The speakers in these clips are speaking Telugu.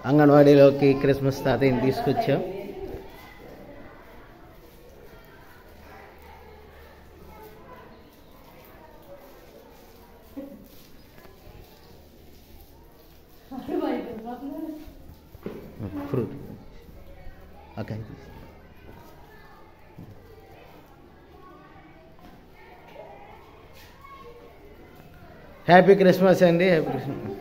అంగన్వాడీలోకి క్రిస్మస్ తాతయ్యని తీసుకొచ్చాం. Fruit okay. హ్యాపీ క్రిస్మస్ అండి. Happy Christmas.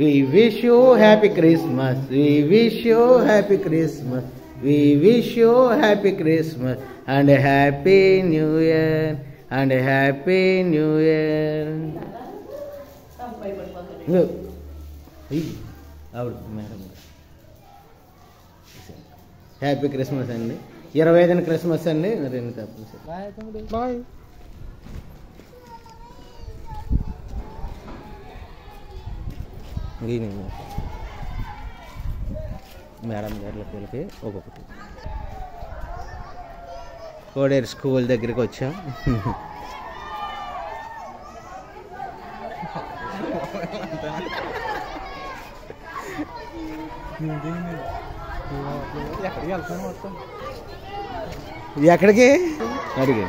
We wish you happy Christmas. We wish you happy Christmas. We wish you happy Christmas and happy new year and happy new year. ఆవిడ మేడం హ్యాపీ క్రిస్మస్ అండి. 25న క్రిస్మస్ అండి. రెండు తప్పదు. బాయ్. మేడం గారి పిల్లకి ఒక్కొక్కటి. కోడేరు స్కూల్ దగ్గరికి వచ్చాం. ఎక్కడికి అడిగి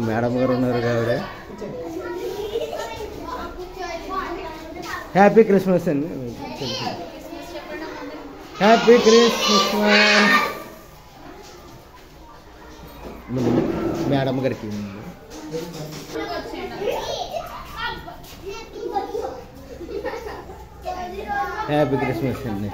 మేడం గారు ఉన్నారు ఆవిడ. హ్యాపీ క్రిస్మస్ అండి. హ్యాపీ క్రిస్మస్ మేడం గారికి. హ్యాపీ క్రిస్మస్ అండి.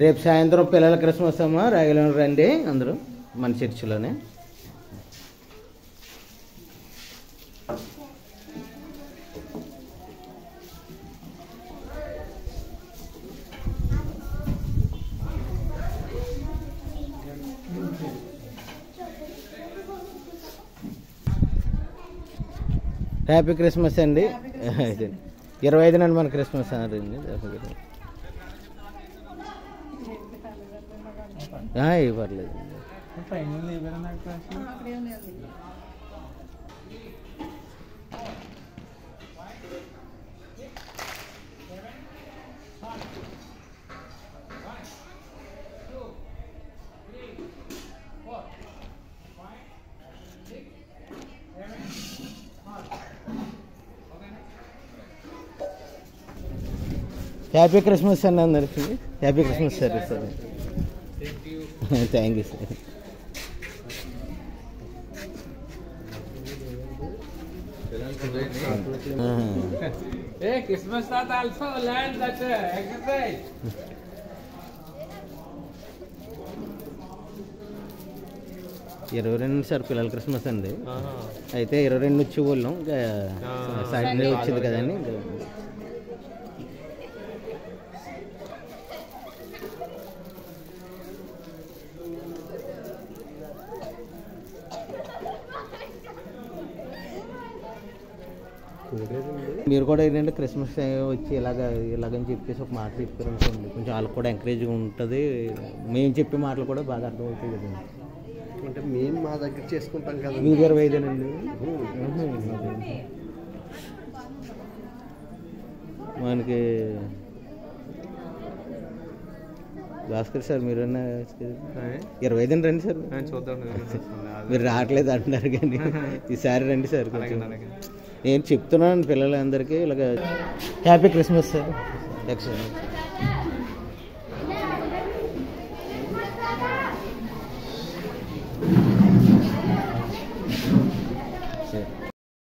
రేపు సాయంత్రం పిల్లల క్రిస్మస్ అమ్మా. రాయగలను రండి అందరూ మన చర్చిలోనే. హ్యాపీ క్రిస్మస్ అండి. 25న మన క్రిస్మస్ అండి. పర్లేదు. హ్యాపీ క్రిస్మస్ అండి అందరికి. Happy Christmas sir. Sir thank you sir. Christmas that also land that exercise. 22 sir పిల్లల క్రిస్మస్ అండి. అయితే 22 వచ్చి వాళ్ళం సాటర్డే వచ్చింది కదండి. మీరు కూడా ఏంటంటే క్రిస్మస్ వచ్చి ఇలాగని చెప్పేసి ఒక మాట చెప్పారనుకోండి, కొంచెం వాళ్ళకి కూడా ఎంకరేజ్గా ఉంటుంది. మేము చెప్పే మాటలు కూడా బాగా అర్థమవుతాయి కదండి. అంటే మేము మా దగ్గర చేసుకుంటాం కదా. మీ 25నండి మనకి. భాస్కర్ సార్ మీరన్నా 25న రండి సార్. చూద్దాం. మీరు రావట్లేదు అంటున్నారు కానీ ఈసారి రండి సార్. కొంచెం నేను చెప్తున్నాను పిల్లలందరికీ ఇలాగ. Happy Christmas sir. ఎక్సలెంట్.